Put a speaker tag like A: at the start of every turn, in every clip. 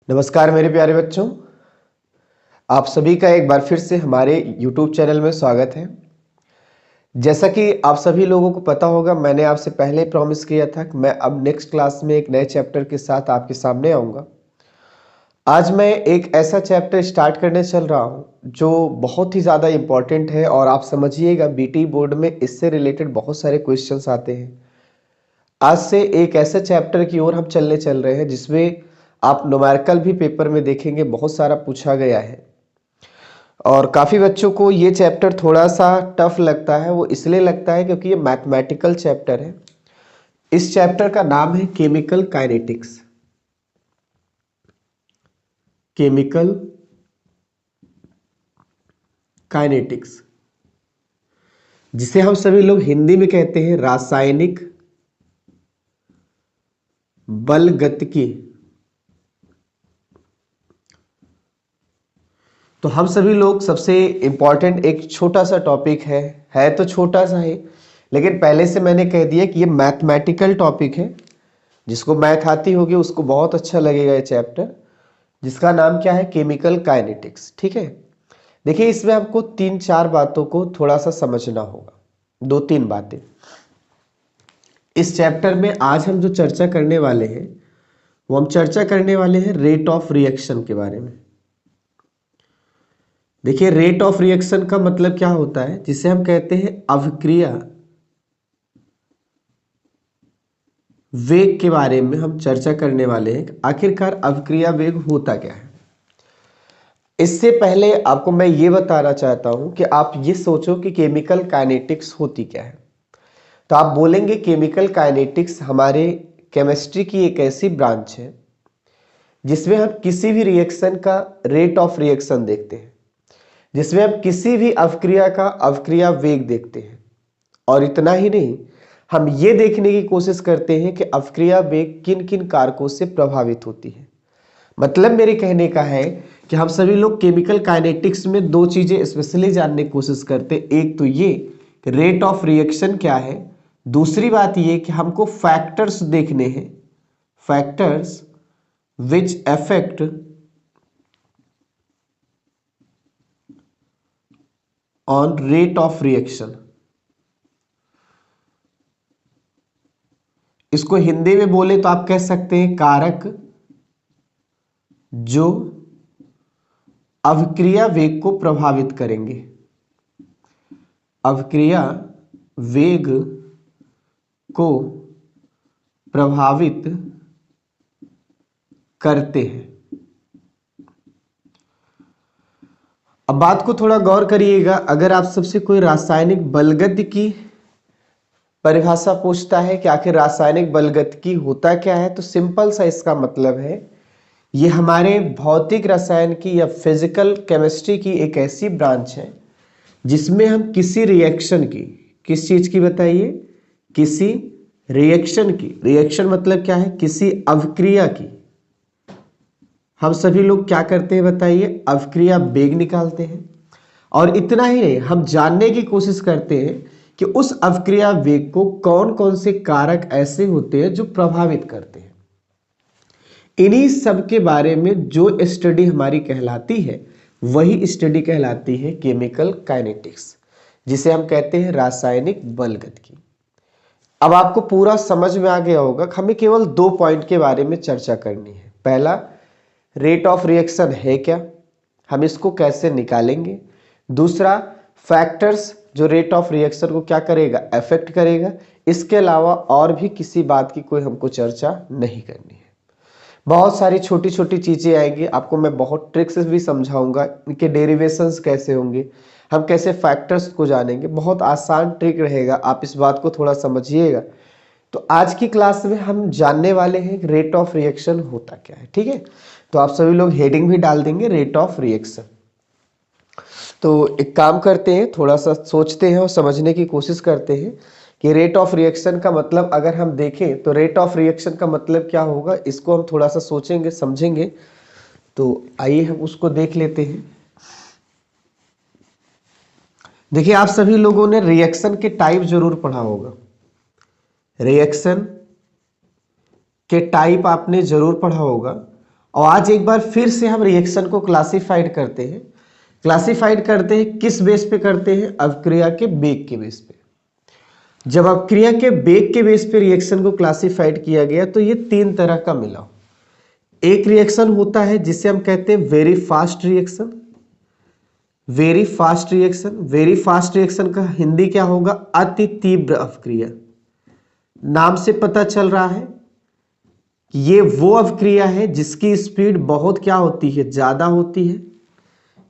A: नमस्कार मेरे प्यारे बच्चों, आप सभी का एक बार फिर से हमारे YouTube चैनल में स्वागत है। जैसा कि आप सभी लोगों को पता होगा, मैंने आपसे पहले प्रॉमिस किया था कि मैं अब नेक्स्ट क्लास में एक नए चैप्टर के साथ आपके सामने आऊँगा। आज मैं एक ऐसा चैप्टर स्टार्ट करने चल रहा हूँ जो बहुत ही ज़्यादा इम्पॉर्टेंट है और आप समझिएगा बीटी बोर्ड में इससे रिलेटेड बहुत सारे क्वेश्चंस आते हैं। आज से एक ऐसे चैप्टर की ओर हम चल रहे हैं जिसमें आप न्यूमेरिकल भी पेपर में देखेंगे, बहुत सारा पूछा गया है और काफ़ी बच्चों को ये चैप्टर थोड़ा सा टफ लगता है। वो इसलिए लगता है क्योंकि ये मैथमेटिकल चैप्टर है। इस चैप्टर का नाम है केमिकल काइनेटिक्स। केमिकल काइनेटिक्स, जिसे हम सभी लोग हिंदी में कहते हैं रासायनिक बलगतिकी। तो हम सभी लोग सबसे इम्पॉर्टेंट एक छोटा सा टॉपिक है तो छोटा सा है, लेकिन पहले से मैंने कह दिया कि ये मैथमेटिकल टॉपिक है। जिसको मैथ आती होगी उसको बहुत अच्छा लगेगा ये चैप्टर, जिसका नाम क्या है, केमिकल काइनेटिक्स। ठीक है, देखिए इसमें आपको तीन चार बातों को थोड़ा सा समझना होगा, दो तीन बातें। इस चैप्टर में आज हम जो चर्चा करने वाले हैं वो हम चर्चा करने वाले हैं रेट ऑफ रिएक्शन के बारे में। देखिए रेट ऑफ रिएक्शन का मतलब क्या होता है, जिसे हम कहते हैं अभिक्रिया वेग के बारे में हम चर्चा करने वाले हैं। आखिरकार अभिक्रिया वेग होता क्या है। इससे पहले आपको मैं ये बताना चाहता हूं कि आप ये सोचो कि केमिकल काइनेटिक्स होती क्या है। तो आप बोलेंगे केमिकल काइनेटिक्स हमारे केमिस्ट्री की एक ऐसी ब्रांच है जिसमें हम किसी भी रिएक्शन का रेट ऑफ रिएक्शन देखते हैं, जिसमें हम किसी भी अभिक्रिया का अभिक्रिया वेग देखते हैं। और इतना ही नहीं, हम ये देखने की कोशिश करते हैं कि अभिक्रिया वेग किन किन कारकों से प्रभावित होती है। मतलब मेरे कहने का है कि हम सभी लोग केमिकल काइनेटिक्स में दो चीजें स्पेशली जानने की कोशिश करते हैं। एक तो ये कि रेट ऑफ रिएक्शन क्या है, दूसरी बात ये कि हमको फैक्टर्स देखने हैं, factors which affect on rate of reaction. इसको हिंदी में बोले तो आप कह सकते हैं कारक जो अभिक्रिया वेग को प्रभावित करेंगे, अभिक्रिया वेग को प्रभावित करते हैं। अब बात को थोड़ा गौर करिएगा। अगर आप सबसे कोई रासायनिक बलगतिकी परिभाषा पूछता है कि आखिर रासायनिक बलगतिकी होता क्या है, तो सिंपल सा इसका मतलब है ये हमारे भौतिक रसायन की या फिजिकल केमिस्ट्री की एक ऐसी ब्रांच है जिसमें हम किसी रिएक्शन की, किस चीज की बताइए, किसी रिएक्शन की, रिएक्शन मतलब क्या है, किसी अभिक्रिया की हम सभी लोग क्या करते हैं बताइए, अभिक्रिया वेग निकालते हैं। और इतना ही नहीं, हम जानने की कोशिश करते हैं कि उस अभिक्रिया वेग को कौन कौन से कारक ऐसे होते हैं जो प्रभावित करते हैं। इन्हीं सब के बारे में जो स्टडी हमारी कहलाती है वही स्टडी कहलाती है केमिकल काइनेटिक्स, जिसे हम कहते हैं रासायनिक बलगतिकी। अब आपको पूरा समझ में आ गया होगा कि हमें केवल दो पॉइंट के बारे में चर्चा करनी है। पहला, रेट ऑफ रिएक्शन है क्या, हम इसको कैसे निकालेंगे। दूसरा, फैक्टर्स जो रेट ऑफ रिएक्शन को क्या करेगा, अफेक्ट करेगा। इसके अलावा और भी किसी बात की कोई हमको चर्चा नहीं करनी है। बहुत सारी छोटी छोटी चीजें आएंगी, आपको मैं बहुत ट्रिक्स भी समझाऊंगा, इनके डेरिवेशंस कैसे होंगे, हम कैसे फैक्टर्स को जानेंगे। बहुत आसान ट्रिक रहेगा, आप इस बात को थोड़ा समझिएगा। तो आज की क्लास में हम जानने वाले हैं रेट ऑफ रिएक्शन होता क्या है। ठीक है, तो आप सभी लोग हेडिंग भी डाल देंगे रेट ऑफ रिएक्शन। तो एक काम करते हैं, थोड़ा सा सोचते हैं और समझने की कोशिश करते हैं कि रेट ऑफ रिएक्शन का मतलब अगर हम देखें तो रेट ऑफ रिएक्शन का मतलब क्या होगा, इसको हम थोड़ा सा सोचेंगे समझेंगे। तो आइए हम उसको देख लेते हैं। देखिए आप सभी लोगों ने रिएक्शन के टाइप जरूर पढ़ा होगा, रिएक्शन के टाइप आपने जरूर पढ़ा होगा। और आज एक बार फिर से हम रिएक्शन को क्लासिफाइड करते हैं। किस बेस पे करते हैं? अवक्रिया के वेग के बेस पे। जब अवक्रिया के वेग के बेस पे रिएक्शन को क्लासिफाइड किया गया तो ये तीन तरह का मिला। एक रिएक्शन होता है जिसे हम कहते हैं very fast reaction. Very fast reaction का हिंदी क्या होगा? अति तीव्र अवक्रिया। नाम से पता चल रहा है कि ये वो अवक्रिया है जिसकी स्पीड बहुत क्या होती है? ज्यादा होती है।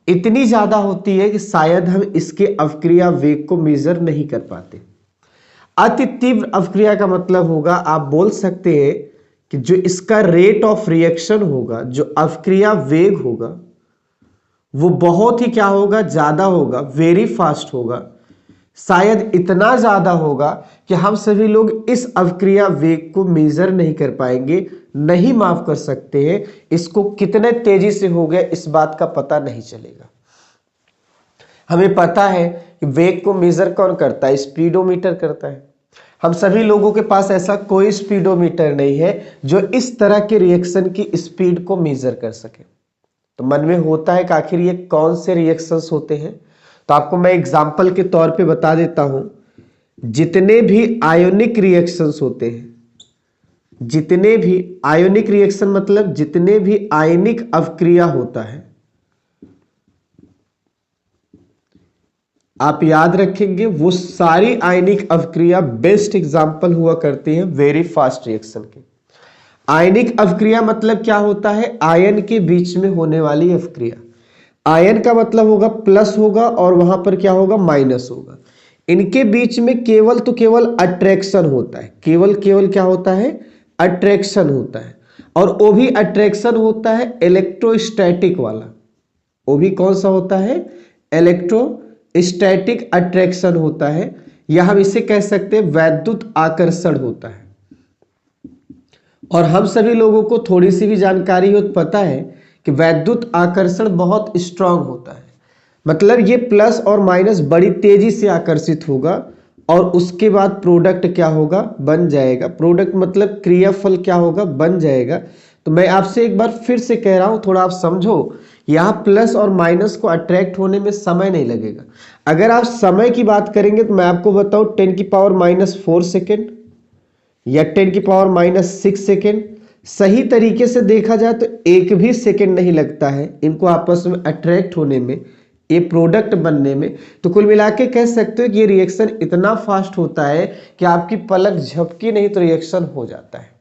A: इतनी ज्यादा होती है कि शायद हम इसके अवक्रिया वेग को मेजर नहीं कर पाते। अति तीव्र अवक्रिया का मतलब होगा, आप बोल सकते हैं कि जो इसका रेट ऑफ रिएक्शन होगा, जो अवक्रिया वेग होगा, वो बहुत ही क्या होगा? ज्यादा होगा, वेरी फास्ट होगा। शायद इतना ज्यादा होगा कि हम सभी लोग इस अवक्रिया वेग को मेजर नहीं कर पाएंगे, नहीं माफ कर सकते हैं। इसको कितने तेजी से हो गया इस बात का पता नहीं चलेगा। हमें पता है कि वेग को मेजर कौन करता है? स्पीडोमीटर करता है। हम सभी लोगों के पास ऐसा कोई स्पीडोमीटर नहीं है जो इस तरह के रिएक्शन की स्पीड को मेजर कर सके। तो मन में होता है कि आखिर ये कौन से रिएक्शंस होते हैं। तो आपको मैं एग्जांपल के तौर पे बता देता हूं। जितने भी आयोनिक रिएक्शंस होते हैं, जितने भी आयोनिक रिएक्शन मतलब जितने भी आयनिक अवक्रिया होता है, आप याद रखेंगे वो सारी आयनिक अवक्रिया बेस्ट एग्जांपल हुआ करती हैं वेरी फास्ट रिएक्शन के। आयनिक अवक्रिया मतलब क्या होता है? आयन के बीच में होने वाली अवक्रिया। आयन का मतलब होगा प्लस होगा और वहां पर क्या होगा? माइनस होगा। इनके बीच में केवल तो केवल अट्रैक्शन होता है। केवल क्या होता है? अट्रैक्शन होता है। और वो भी अट्रैक्शन होता है इलेक्ट्रोस्टैटिक वाला। वो भी कौन सा होता है? इलेक्ट्रोस्टैटिक अट्रैक्शन होता है, या हम इसे कह सकते हैं वैद्युत आकर्षण होता है। और हम सभी लोगों को थोड़ी सी भी जानकारी हो तो पता है कि वैद्युत आकर्षण बहुत स्ट्रांग होता है। मतलब ये प्लस और माइनस बड़ी तेजी से आकर्षित होगा और उसके बाद प्रोडक्ट क्या होगा? बन जाएगा। प्रोडक्ट मतलब क्रियाफल क्या होगा? बन जाएगा। तो मैं आपसे एक बार फिर से कह रहा हूं, थोड़ा आप समझो। यहां प्लस और माइनस को अट्रैक्ट होने में समय नहीं लगेगा। अगर आप समय की बात करेंगे तो मैं आपको बताऊं 10⁻⁻4 सेकेंड या 10⁻⁻6 सेकेंड। सही तरीके से देखा जाए तो एक भी सेकेंड नहीं लगता है इनको आपस में अट्रैक्ट होने में, ये प्रोडक्ट बनने में। तो कुल मिला के कह सकते हो कि ये रिएक्शन इतना फास्ट होता है कि आपकी पलक झपकी नहीं तो रिएक्शन हो जाता है।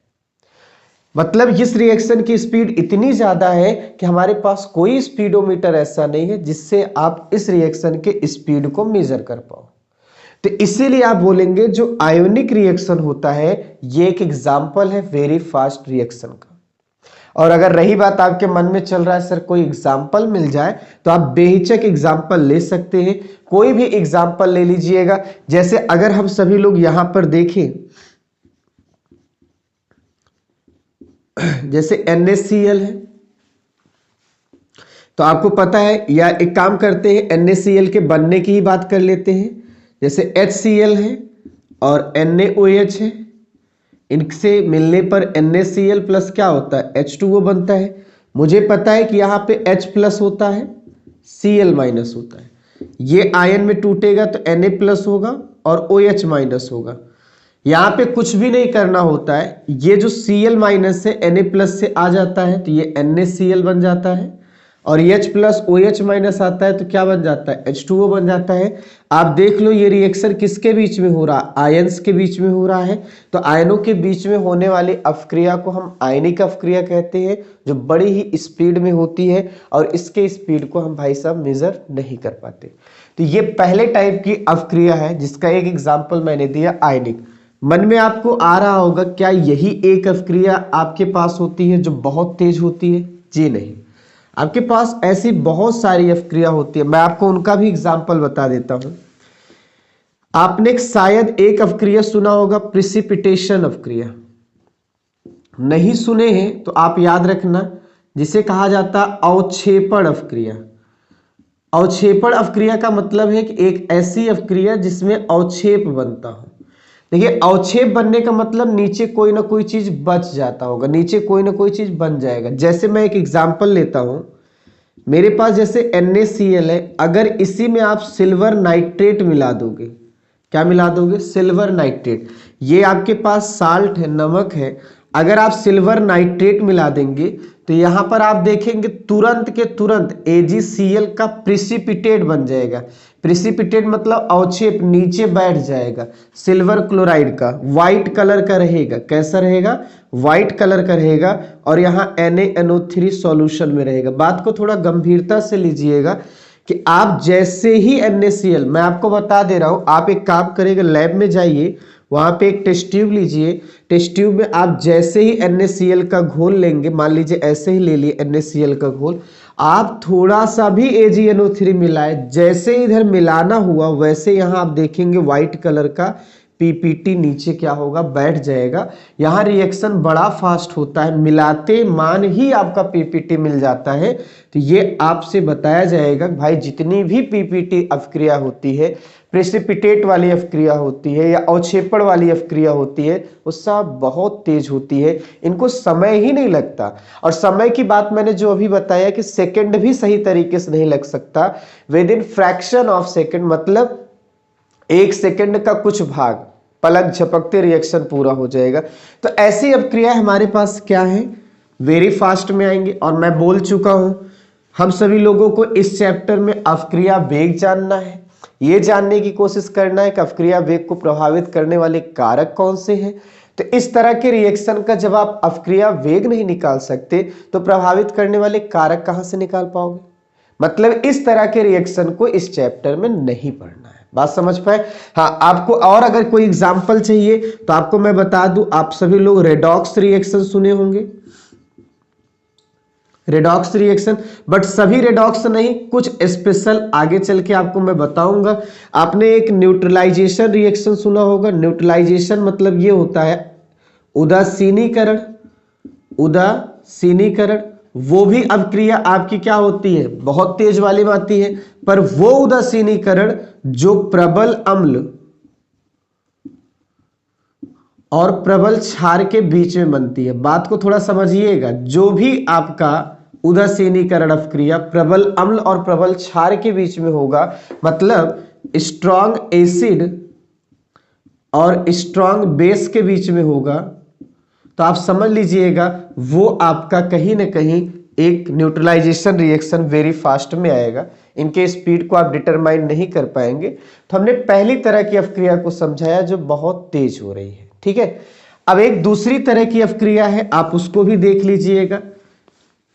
A: मतलब इस रिएक्शन की स्पीड इतनी ज्यादा है कि हमारे पास कोई स्पीडोमीटर ऐसा नहीं है जिससे आप इस रिएक्शन के स्पीड को मेजर कर पाओ। तो इसीलिए आप बोलेंगे जो आयोनिक रिएक्शन होता है ये एक एग्जाम्पल है वेरी फास्ट रिएक्शन का। और अगर रही बात आपके मन में चल रहा है सर कोई एग्जाम्पल मिल जाए, तो आप बेहिचक एग्जाम्पल ले सकते हैं। कोई भी एग्जाम्पल ले लीजिएगा। जैसे अगर हम सभी लोग यहां पर देखें, जैसे NaCl है, तो आपको पता है, या एक काम करते हैं NaCl के बनने की ही बात कर लेते हैं। जैसे HCl है और NaOH है, इनसे मिलने पर NaCl प्लस क्या होता है? H2O बनता है। मुझे पता है कि यहाँ पे H प्लस होता है, Cl माइनस होता है। ये आयन में टूटेगा तो Na प्लस होगा और OH माइनस होगा। यहाँ पे कुछ भी नहीं करना होता है, ये जो Cl माइनस से Na प्लस से आ जाता है तो ये NaCl बन जाता है, और H प्लस OH माइनस आता है तो क्या बन जाता है? H2O बन जाता है। आप देख लो ये रिएक्शन किसके बीच में हो रहा है? आयंस के बीच में हो रहा है। तो आयनों के बीच में होने वाली अवक्रिया को हम आयनिक अवक्रिया कहते हैं, जो बड़ी ही स्पीड में होती है और इसके स्पीड को हम भाई साहब मेजर नहीं कर पाते। तो ये पहले टाइप की अवक्रिया है जिसका एक एग्जाम्पल मैंने दिया आयनिक। मन में आपको आ रहा होगा क्या यही एक अवक्रिया आपके पास होती है जो बहुत तेज होती है? जी नहीं, आपके पास ऐसी बहुत सारी अवक्रिया होती है। मैं आपको उनका भी एग्जाम्पल बता देता हूं। आपने शायद एक अवक्रिया सुना होगा, प्रिसिपिटेशन अवक्रिया। नहीं सुने हैं तो आप याद रखना, जिसे कहा जाता है अवक्षेपण अवक्रिया। अवक्षेपण अवक्रिया का मतलब है कि एक ऐसी अवक्रिया जिसमें अवक्षेप बनता हो। देखिए अवक्षेप बनने का मतलब नीचे कोई ना कोई चीज बच जाता होगा, नीचे कोई ना कोई चीज बन जाएगा। जैसे मैं एक एग्जांपल लेता हूं, मेरे पास जैसे NaCl है, अगर इसी में आप सिल्वर नाइट्रेट मिला दोगे, क्या मिला दोगे? Silver nitrate. ये आपके पास साल्ट है, नमक है, अगर आप सिल्वर नाइट्रेट मिला देंगे तो यहां पर आप देखेंगे तुरंत के तुरंत AgCl का प्रिसिपिटेट बन जाएगा। प्रिसिपिटेट मतलब अवक्षेप, नीचे बैठ जाएगा। सिल्वर क्लोराइड का व्हाइट कलर का रहेगा, कैसा रहेगा? व्हाइट कलर का रहेगा, और यहाँ NaNO3 सॉल्यूशन में रहेगा। बात को थोड़ा गंभीरता से लीजिएगा कि आप जैसे ही NaCl, मैं आपको बता दे रहा हूं, आप एक काम करेंगे, लैब में जाइए, वहां पे एक टेस्ट ट्यूब लीजिए, टेस्ट ट्यूब में आप जैसे ही NaCl का घोल लेंगे, मान लीजिए ऐसे ही ले लिए NaCl का घोल, आप थोड़ा सा भी AgNO3 मिलाए, जैसे इधर मिलाना हुआ वैसे यहां आप देखेंगे व्हाइट कलर का PPT नीचे क्या होगा? बैठ जाएगा। यहाँ रिएक्शन बड़ा फास्ट होता है, मिलाते मान ही आपका PPT मिल जाता है। तो ये आपसे बताया जाएगा भाई, जितनी भी PPT अवक्रिया होती है, प्रेसिपिटेट वाली अवक्रिया होती है या अवक्षेपण वाली अवक्रिया होती है, वो सब बहुत तेज होती है, इनको समय ही नहीं लगता। और समय की बात मैंने जो अभी बताया कि सेकंड भी सही तरीके से नहीं लग सकता, with in fraction of second, मतलब 1 सेकंड का कुछ भाग, पलक झपकते रिएक्शन पूरा हो जाएगा। तो ऐसी अवक्रिया हमारे पास क्या है? वेरी फास्ट में आएंगे। और मैं बोल चुका हूं, हम सभी लोगों को इस चैप्टर में अवक्रिया वेग जानना है, ये जानने की कोशिश करना है कि अवक्रिया वेग को प्रभावित करने वाले कारक कौन से हैं। तो इस तरह के रिएक्शन का जब आप अवक्रिया वेग नहीं निकाल सकते तो प्रभावित करने वाले कारक कहां से निकाल पाओगे? मतलब इस तरह के रिएक्शन को इस चैप्टर में नहीं पढ़ना है। बात समझ पाए? हाँ, आपको और अगर कोई एग्जांपल चाहिए तो आपको मैं बता दूं, आप सभी लोग रेडॉक्स रिएक्शन सुने होंगे, रेडॉक्स रिएक्शन, बट सभी रेडॉक्स नहीं, कुछ स्पेशल आगे चल के आपको मैं बताऊंगा। आपने एक न्यूट्रलाइजेशन रिएक्शन सुना होगा। न्यूट्रलाइजेशन मतलब ये होता है उदासीनीकरण, उदासीनीकरण। वो भी अवक्रिया आपकी क्या होती है? बहुत तेज वाली में आती है, पर वो उदासीनीकरण जो प्रबल अम्ल और प्रबल क्षार के बीच में बनती है। बात को थोड़ा समझिएगा, जो भी आपका उदासीनीकरण अवक्रिया प्रबल अम्ल और प्रबल क्षार के बीच में होगा, मतलब स्ट्रॉन्ग एसिड और स्ट्रॉन्ग बेस के बीच में होगा, तो आप समझ लीजिएगा वो आपका कहीं ना कहीं एक न्यूट्रलाइजेशन रिएक्शन वेरी फास्ट में आएगा। इनके स्पीड को आप डिटरमाइन नहीं कर पाएंगे। तो हमने पहली तरह की अवक्रिया को समझाया जो बहुत तेज हो रही है, ठीक है। अब एक दूसरी तरह की अवक्रिया है, आप उसको भी देख लीजिएगा।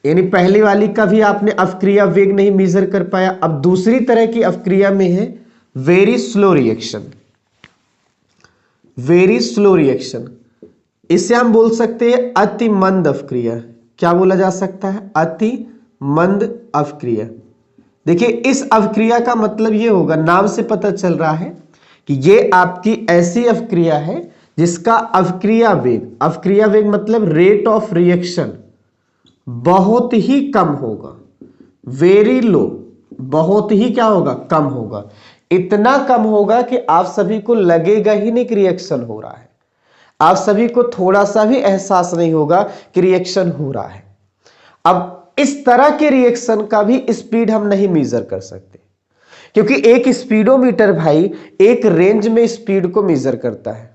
A: यानी पहली वाली का भी आपने अवक्रिया वेग नहीं मेजर कर पाया। अब दूसरी तरह की अवक्रिया में है very slow reaction, very slow reaction. इसे हम बोल सकते हैं अति मंद अवक्रिया। क्या बोला जा सकता है? अति मंद अवक्रिया। देखिए इस अवक्रिया का मतलब ये होगा, नाम से पता चल रहा है कि ये आपकी ऐसी अवक्रिया है जिसका अवक्रिया वेग मतलब रेट ऑफ रिएक्शन बहुत ही कम होगा, वेरी लो, बहुत ही क्या होगा? कम होगा। इतना कम होगा कि आप सभी को लगेगा ही नहीं कि रिएक्शन हो रहा है, आप सभी को थोड़ा सा भी एहसास नहीं होगा कि रिएक्शन हो रहा है। अब इस तरह के रिएक्शन का भी स्पीड हम नहीं मेजर कर सकते, क्योंकि एक स्पीडोमीटर भाई एक रेंज में स्पीड को मेजर करता है।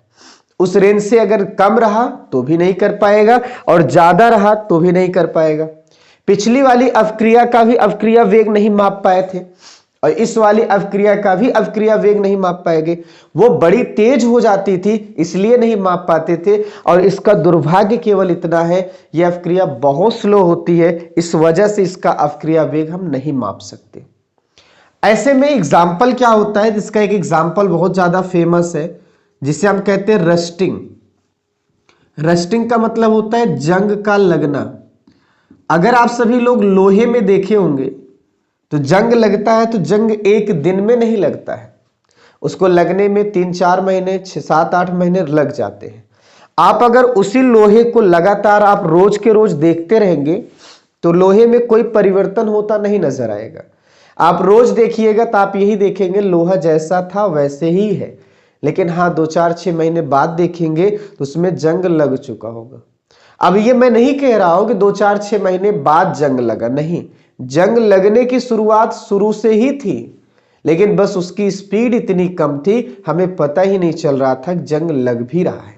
A: उस रेंज से अगर कम रहा तो भी नहीं कर पाएगा और ज्यादा रहा तो भी नहीं कर पाएगा। पिछली वाली अवक्रिया का भी अवक्रिया वेग नहीं माप पाए थे और इस वाली अवक्रिया का भी अवक्रिया वेग नहीं माप पाएंगे। वो बड़ी तेज हो जाती थी इसलिए नहीं माप पाते थे, और इसका दुर्भाग्य केवल इतना है ये अवक्रिया बहुत स्लो होती है, इस वजह से इसका अवक्रिया वेग हम नहीं माप सकते। ऐसे में एग्जाम्पल क्या होता है, जिसका एक एग्जाम्पल बहुत ज्यादा फेमस है जिसे हम कहते हैं रस्टिंग। रस्टिंग का मतलब होता है जंग का लगना। अगर आप सभी लोग लोहे में देखे होंगे तो जंग लगता है तो जंग एक दिन में नहीं लगता है, उसको लगने में 3-4 महीने 6-7-8 महीने लग जाते हैं। आप अगर उसी लोहे को लगातार आप रोज के रोज देखते रहेंगे तो लोहे में कोई परिवर्तन होता नहीं नजर आएगा। आप रोज देखिएगा तो आप यही देखेंगे लोहा जैसा था वैसे ही है, लेकिन हाँ 2-4-6 महीने बाद देखेंगे तो उसमें जंग लग चुका होगा। अब ये मैं नहीं कह रहा हूं कि 2-4-6 महीने बाद जंग लगा, नहीं, जंग लगने की शुरुआत शुरू से ही थी, लेकिन बस उसकी स्पीड इतनी कम थी, हमें पता ही नहीं चल रहा था जंग लग भी रहा है।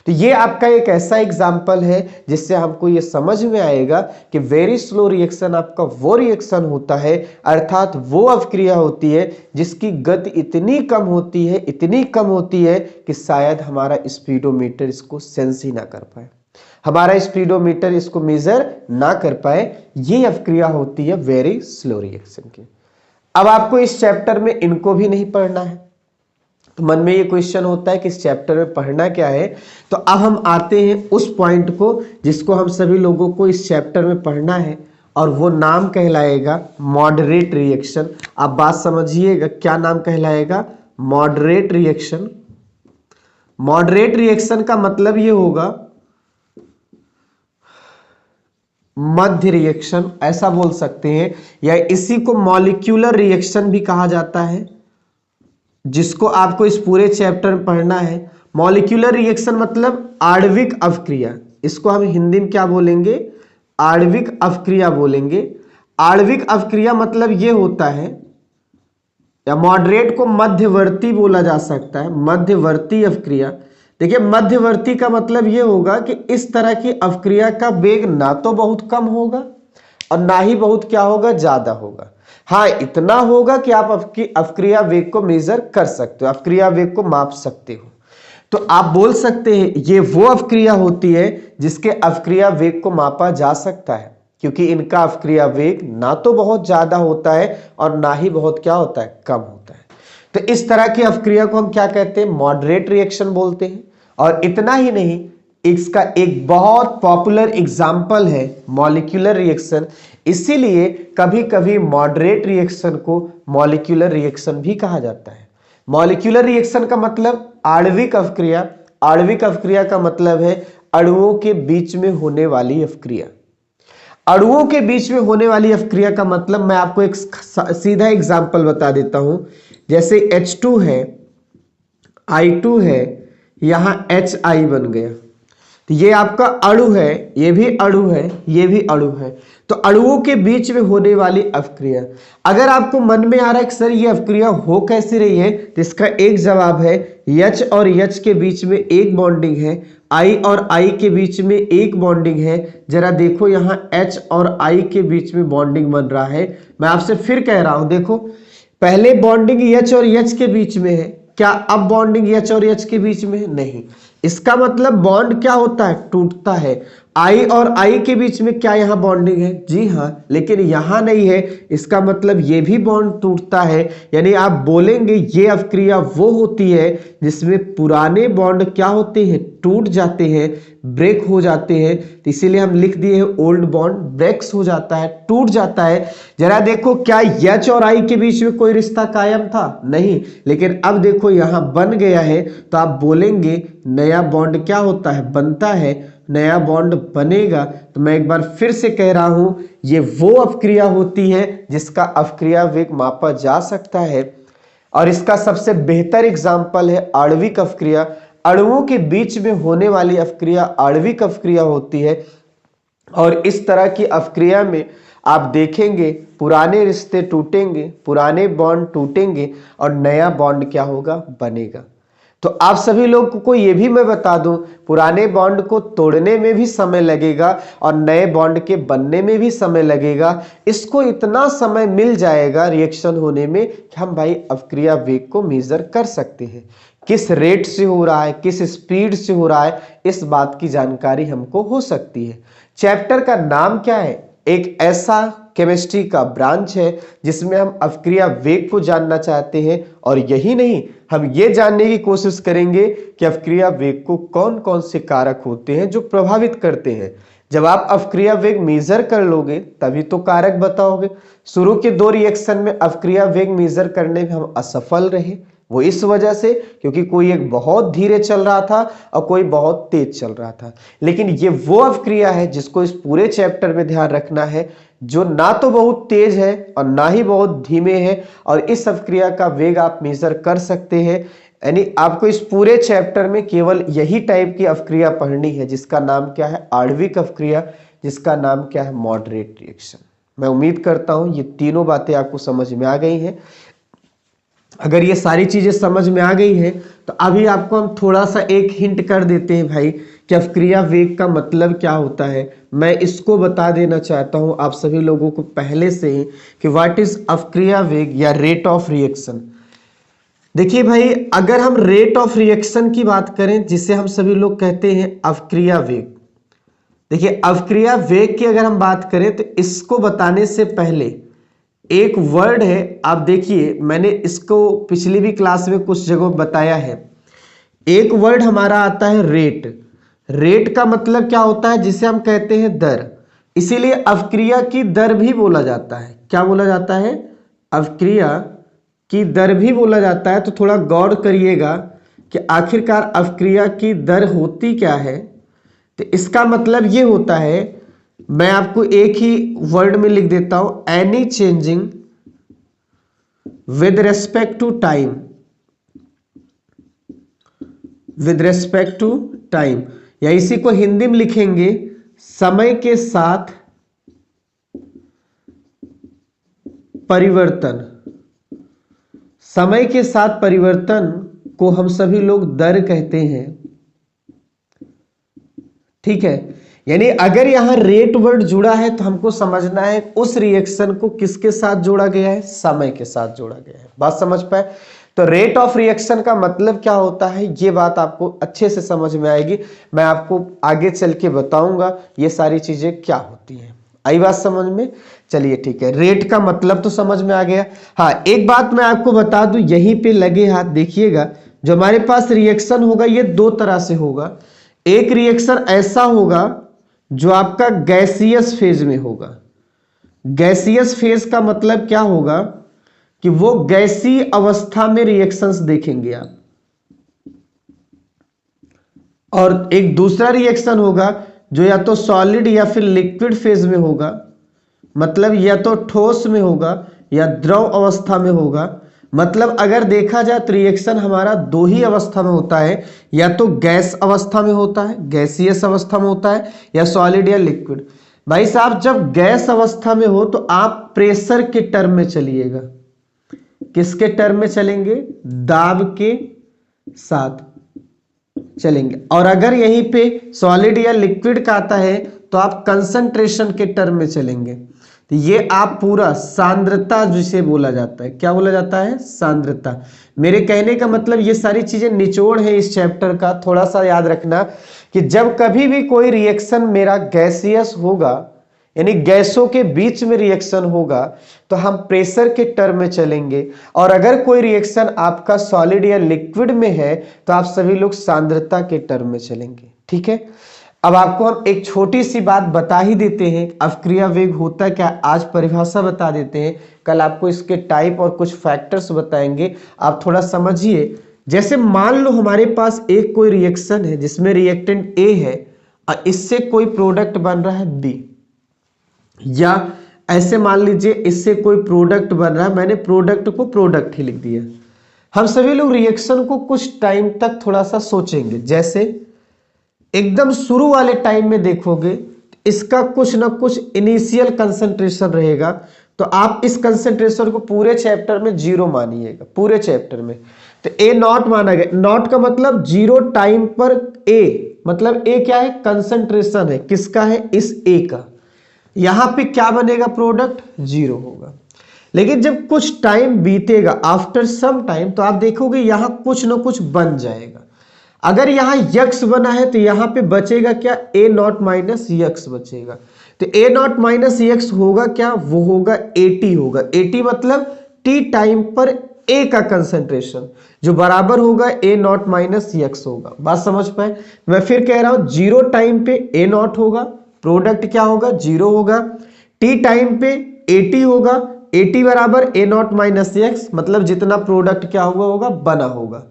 A: तो ये आपका एक ऐसा एग्जाम्पल है जिससे हमको ये समझ में आएगा कि वेरी स्लो रिएक्शन आपका वो रिएक्शन होता है, अर्थात वो अवक्रिया होती है जिसकी गति इतनी कम होती है, इतनी कम होती है कि शायद हमारा स्पीडोमीटर इसको सेंस ही ना कर पाए, हमारा स्पीडोमीटर इसको मेजर ना कर पाए। ये अवक्रिया होती है वेरी स्लो रिएक्शन की। अब आपको इस चैप्टर में इनको भी नहीं पढ़ना है, तो मन में ये क्वेश्चन होता है कि इस चैप्टर में पढ़ना क्या है। तो अब हम आते हैं उस पॉइंट को जिसको हम सभी लोगों को इस चैप्टर में पढ़ना है, और वो नाम कहलाएगा मॉडरेट रिएक्शन। आप बात समझिएगा, क्या नाम कहलाएगा? Moderate reaction. मॉडरेट रिएक्शन का मतलब ये होगा मध्य रिएक्शन, ऐसा बोल सकते हैं, या इसी को मॉलिक्यूलर रिएक्शन भी कहा जाता है, जिसको आपको इस पूरे चैप्टर में पढ़ना है। मॉलिक्यूलर रिएक्शन मतलब आणविक अवक्रिया, इसको हम हिंदी में क्या बोलेंगे? आणविक अवक्रिया बोलेंगे। आणविक अवक्रिया मतलब ये होता है, या मॉडरेट को मध्यवर्ती बोला जा सकता है, मध्यवर्ती अवक्रिया। देखिए मध्यवर्ती का मतलब ये होगा कि इस तरह की अवक्रिया का वेग ना तो बहुत कम होगा और ना ही बहुत क्या होगा, ज्यादा होगा। हाँ इतना होगा कि आप आपकी अवक्रिया वेग को मेजर कर सकते हो, अवक्रिया वेग को माप सकते हो। तो आप बोल सकते हैं ये वो अवक्रिया होती है जिसके अवक्रिया वेग को मापा जा सकता है, क्योंकि इनका अवक्रिया वेग ना तो बहुत ज्यादा होता है और ना ही बहुत क्या होता है, कम होता है। तो इस तरह की अवक्रिया को हम क्या कहते हैं? मॉडरेट रिएक्शन बोलते हैं। और इतना ही नहीं, इसका एक बहुत पॉपुलर एग्जाम्पल है मॉलिक्यूलर रिएक्शन, इसीलिए कभी कभी मॉडरेट रिएक्शन को मॉलिक्यूलर रिएक्शन भी कहा जाता है। मॉलिक्यूलर रिएक्शन का मतलब आणविक अवक्रिया, आणविक अवक्रिया का मतलब है अणुओं के बीच में होने वाली अवक्रिया। अणुओं के बीच में होने वाली अवक्रिया का मतलब मैं आपको एक सीधा एग्जाम्पल बता देता हूं। जैसे H2 है, I2 है, यहां HI बन गया, तो ये आपका अणु है, ये भी अणु है, ये भी अणु है। तो अणुओं के बीच में होने वाली अवक्रिया, अगर आपको मन में आ रहा है कि सर ये अवक्रिया हो कैसे रही है, तो इसका एक जवाब है H और H के बीच में एक बॉन्डिंग है, I और I के बीच में एक बॉन्डिंग है। जरा देखो यहाँ H और I के बीच में बॉन्डिंग बन रहा है। मैं आपसे फिर कह रहा हूं, देखो पहले बॉन्डिंग H और H के बीच में है, क्या अब बॉन्डिंग H और H के बीच में है? नहीं। इसका मतलब बॉन्ड क्या होता है, टूटता है। I और I के बीच में क्या यहाँ बॉन्डिंग है? जी हाँ, लेकिन यहाँ नहीं है, इसका मतलब ये भी बॉन्ड टूटता है। यानी आप बोलेंगे ये अवक्रिया वो होती है जिसमें पुराने बॉन्ड क्या होते हैं, टूट जाते हैं, ब्रेक हो जाते हैं। तो इसीलिए हम लिख दिए हैं ओल्ड बॉन्ड ब्रेक्स हो जाता है, टूट जाता है। जरा देखो क्या H और I के बीच में कोई रिश्ता कायम था? नहीं, लेकिन अब देखो यहाँ बन गया है, तो आप बोलेंगे नया बॉन्ड क्या होता है, बनता है, नया बॉन्ड बनेगा। तो मैं एक बार फिर से कह रहा हूं, ये वो अवक्रिया होती है जिसका अवक्रिया वेग मापा जा सकता है। और इसका सबसे बेहतर एग्जाम्पल है आणविक अवक्रिया। अणुओं के बीच में होने वाली अवक्रिया आणविक अवक्रिया होती है। और इस तरह की अवक्रिया में आप देखेंगे पुराने रिश्ते टूटेंगे, पुराने बॉन्ड टूटेंगे और नया बॉन्ड क्या होगा, बनेगा। तो आप सभी लोगों को ये भी मैं बता दूं, पुराने बॉन्ड को तोड़ने में भी समय लगेगा और नए बॉन्ड के बनने में भी समय लगेगा। इसको इतना समय मिल जाएगा रिएक्शन होने में कि हम भाई अवक्रिया वेग को मेजर कर सकते हैं, किस रेट से हो रहा है, किस स्पीड से हो रहा है, इस बात की जानकारी हमको हो सकती है। चैप्टर का नाम क्या है? एक ऐसा केमिस्ट्री का ब्रांच है जिसमें हम अवक्रिया वेग को जानना चाहते हैं, और यही नहीं, हम ये जानने की कोशिश करेंगे कि अवक्रिया वेग को कौन कौन से कारक होते हैं जो प्रभावित करते हैं। जब आप अवक्रिया वेग मेजर कर लोगे तभी तो कारक बताओगे। शुरू के 2 रिएक्शन में अवक्रिया वेग मेजर करने में हम असफल रहे, वो इस वजह से क्योंकि कोई एक बहुत धीरे चल रहा था और कोई बहुत तेज चल रहा था। लेकिन ये वो अवक्रिया है जिसको इस पूरे चैप्टर में ध्यान रखना है, जो ना तो बहुत तेज है और ना ही बहुत धीमे है, और इस अवक्रिया का वेग आप मेजर कर सकते हैं। यानी आपको इस पूरे चैप्टर में केवल यही टाइप की अपक्रिया पढ़नी है, जिसका नाम क्या है, आणविक अपक्रिया, जिसका नाम क्या है, मॉडरेट रिएक्शन। मैं उम्मीद करता हूं ये तीनों बातें आपको समझ में आ गई हैं। अगर ये सारी चीजें समझ में आ गई हैं तो अभी आपको हम थोड़ा सा एक हिंट कर देते हैं भाई कि अपक्रिया वेग का मतलब क्या होता है। मैं इसको बता देना चाहता हूं आप सभी लोगों को पहले से ही कि व्हाट इज अपक्रिया वेग या रेट ऑफ रिएक्शन। देखिए भाई, अगर हम रेट ऑफ रिएक्शन की बात करें, जिसे हम सभी लोग कहते हैं अपक्रिया वेग, देखिए अपक्रिया वेग की अगर हम बात करें तो इसको बताने से पहले एक वर्ड है, आप देखिए मैंने इसको पिछली भी क्लास में कुछ जगह बताया है। एक वर्ड हमारा आता है रेट। रेट का मतलब क्या होता है, जिसे हम कहते हैं दर। इसीलिए अपक्रिया की दर भी बोला जाता है। क्या बोला जाता है, अपक्रिया की दर भी बोला जाता है। तो थोड़ा गौर करिएगा कि आखिरकार अपक्रिया की दर होती क्या है। तो इसका मतलब ये होता है, मैं आपको एक ही वर्ड में लिख देता हूं, any changing with respect to time, with respect to time, या इसी को हिंदी में लिखेंगे समय के साथ परिवर्तन। समय के साथ परिवर्तन को हम सभी लोग दर कहते हैं। ठीक है, यानी अगर यहां रेट वर्ड जुड़ा है तो हमको समझना है उस रिएक्शन को किसके साथ जोड़ा गया है, समय के साथ जोड़ा गया है। बात समझ पाए। तो रेट ऑफ रिएक्शन का मतलब क्या होता है, ये बात आपको अच्छे से समझ में आएगी। मैं आपको आगे चल के बताऊंगा ये सारी चीजें क्या होती हैं। आई बात समझ में। चलिए ठीक है, रेट का मतलब तो समझ में आ गया। हाँ, एक बात मैं आपको बता दूं, यहीं पे लगे हाथ देखिएगा, जो हमारे पास रिएक्शन होगा ये दो तरह से होगा। एक रिएक्शन ऐसा होगा जो आपका गैसियस फेज में होगा। गैसियस फेज का मतलब क्या होगा कि वो गैसीय अवस्था में रिएक्शंस देखेंगे आप। और एक दूसरा रिएक्शन होगा जो या तो सॉलिड या फिर लिक्विड फेज में होगा, मतलब या तो ठोस में होगा या द्रव अवस्था में होगा। मतलब अगर देखा जाए तो रिएक्शन हमारा दो ही अवस्था में होता है, या तो गैस अवस्था में होता है, गैसीयस अवस्था में होता है, या सॉलिड या लिक्विड। भाई साहब, जब गैस अवस्था में हो तो आप प्रेशर के टर्म में चलिएगा। किसके टर्म में चलेंगे, दाब के साथ चलेंगे। और अगर यहीं पे सॉलिड या लिक्विड का आता है तो आप कंसंट्रेशन के टर्म में चलेंगे। तो ये आप पूरा सांद्रता जिसे बोला जाता है, क्या बोला जाता है, सांद्रता। मेरे कहने का मतलब ये सारी चीजें निचोड़ है इस चैप्टर का। थोड़ा सा याद रखना कि जब कभी भी कोई रिएक्शन मेरा गैसियस होगा, यानी गैसों के बीच में रिएक्शन होगा, तो हम प्रेशर के टर्म में चलेंगे। और अगर कोई रिएक्शन आपका सॉलिड या लिक्विड में है तो आप सभी लोग सांद्रता के टर्म में चलेंगे। ठीक है, अब आपको हम एक छोटी सी बात बता ही देते हैं, अपक्रिया वेग होता क्या, आज परिभाषा बता देते हैं, कल आपको इसके टाइप और कुछ फैक्टर्स बताएंगे, आप थोड़ा समझिए। जैसे मान लो हमारे पास एक कोई रिएक्शन है जिसमें रिएक्टेंट ए है और इससे कोई प्रोडक्ट बन रहा है बी, या ऐसे मान लीजिए इससे कोई प्रोडक्ट बन रहा है, मैंने प्रोडक्ट को प्रोडक्ट ही लिख दिया। हम सभी लोग रिएक्शन को कुछ टाइम तक थोड़ा सा सोचेंगे। जैसे एकदम शुरू वाले टाइम में देखोगे इसका कुछ ना कुछ इनिशियल कंसंट्रेशन रहेगा, तो आप इस कंसंट्रेशन को पूरे चैप्टर में जीरो मानिएगा, पूरे चैप्टर में। तो ए नॉट माना गया, नॉट का मतलब जीरो टाइम पर ए, मतलब ए क्या है, कंसंट्रेशन है, किसका है, इस ए का। यहां पे क्या बनेगा, प्रोडक्ट जीरो होगा। लेकिन जब कुछ टाइम बीतेगा, आफ्टर सम टाइम, तो आप देखोगे यहां कुछ ना कुछ बन जाएगा। अगर यहां यक्स बना है तो यहां पे बचेगा क्या, ए नॉट माइनस यक्स बचेगा। तो ए नॉट माइनस यक्स होगा क्या, वो होगा एटी होगा। एटी मतलब टी टाइम पर ए का कंसंट्रेशन, जो बराबर होगा ए नॉट माइनस यक्स होगा। बात समझ पाए। मैं फिर कह रहा हूं, जीरो टाइम पे ए नॉट होगा, प्रोडक्ट क्या होगा, जीरो होगा। टी टाइम पे एटी होगा, एटी बराबर ए नॉट माइनस एक्स, मतलब जितना प्रोडक्ट क्या हुआ होगा, बना होगा।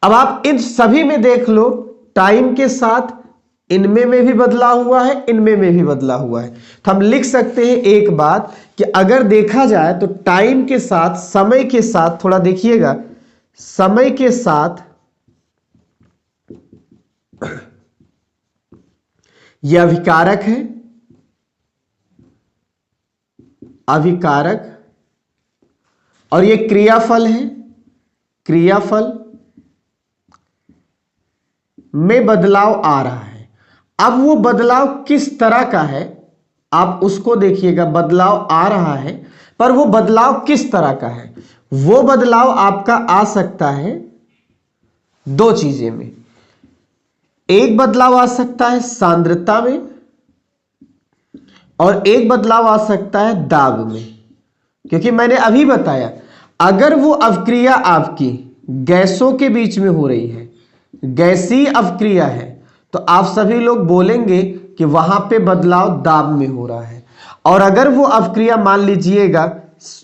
A: अब आप इन सभी में देख लो, टाइम के साथ इनमें में भी बदला हुआ है, इनमें में भी बदला हुआ है। तो हम लिख सकते हैं एक बात कि अगर देखा जाए तो टाइम के साथ, समय के साथ, थोड़ा देखिएगा, समय के साथ यह अभिकारक है, अभिकारक, और ये क्रियाफल है, क्रियाफल में बदलाव आ रहा है। अब वो बदलाव किस तरह का है आप उसको देखिएगा। बदलाव आ रहा है, पर वो बदलाव किस तरह का है? वो बदलाव आपका आ सकता है दो चीजें में। एक बदलाव आ सकता है सांद्रता में, और एक बदलाव आ सकता है दाब में। क्योंकि मैंने अभी बताया, अगर वो अवक्रिया आपकी गैसों के बीच में हो रही है, गैसीय अवक्रिया है, तो आप सभी लोग बोलेंगे कि वहां पे बदलाव दाब में हो रहा है। और अगर वो अवक्रिया मान लीजिएगा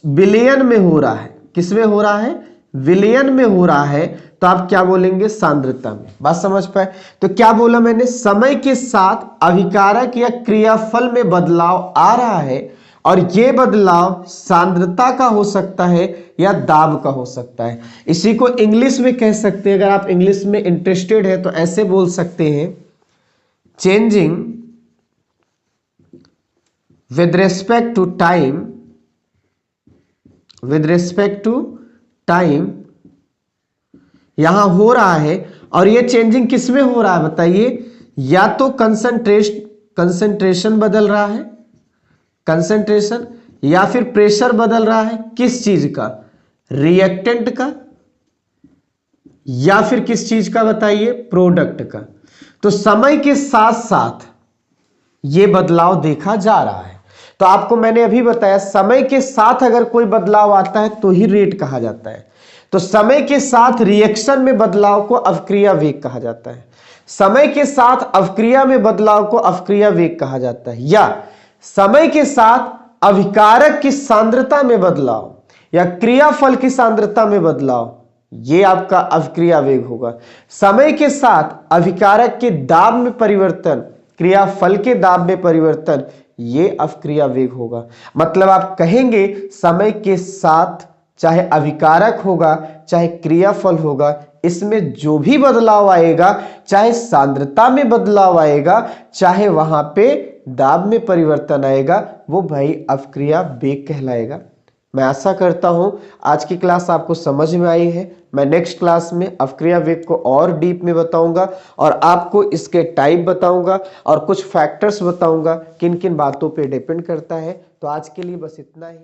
A: विलयन में हो रहा है, किसमें हो रहा है? विलयन में हो रहा है, तो आप क्या बोलेंगे? सांद्रता में। बात समझ पाए? तो क्या बोला मैंने? समय के साथ अभिकारक या क्रियाफल में बदलाव आ रहा है, और यह बदलाव सांद्रता का हो सकता है या दाब का हो सकता है। इसी को इंग्लिश में कह सकते हैं, अगर आप इंग्लिश में इंटरेस्टेड है तो ऐसे बोल सकते हैं, changing with respect to time, with respect to time यहां हो रहा है। और ये चेंजिंग किस में हो रहा है बताइए? या तो कंसंट्रेशन बदल रहा है, कंसंट्रेशन, या फिर प्रेशर बदल रहा है। किस चीज का? रिएक्टेंट का, या फिर किस चीज का बताइए? प्रोडक्ट का। तो समय के साथ साथ यह बदलाव देखा जा रहा है। तो आपको मैंने अभी बताया, समय के साथ अगर कोई बदलाव आता है तो ही रेट कहा जाता है। तो समय के साथ रिएक्शन में बदलाव को अवक्रिया वेग कहा जाता है। समय के साथ अवक्रिया में बदलाव को अवक्रिया वेग कहा जाता है। या समय के साथ अभिकारक की सांद्रता में बदलाव या क्रियाफल की सांद्रता में बदलाव, यह आपका अवक्रिया वेग होगा। समय के साथ अभिकारक के दाब में परिवर्तन, क्रियाफल के दाब में परिवर्तन, यह अवक्रिया वेग होगा। मतलब आप कहेंगे समय के साथ चाहे अभिकारक होगा चाहे क्रियाफल होगा, इसमें जो भी बदलाव आएगा, चाहे सांद्रता में बदलाव आएगा चाहे वहां पे दाब में परिवर्तन आएगा, वो भाई अवक्रिया वेग कहलाएगा। मैं आशा करता हूं आज की क्लास आपको समझ में आई है। मैं नेक्स्ट क्लास में अवक्रिया वेग को और डीप में बताऊंगा, और आपको इसके टाइप बताऊंगा, और कुछ फैक्टर्स बताऊंगा किन किन बातों पे डिपेंड करता है। तो आज के लिए बस इतना ही।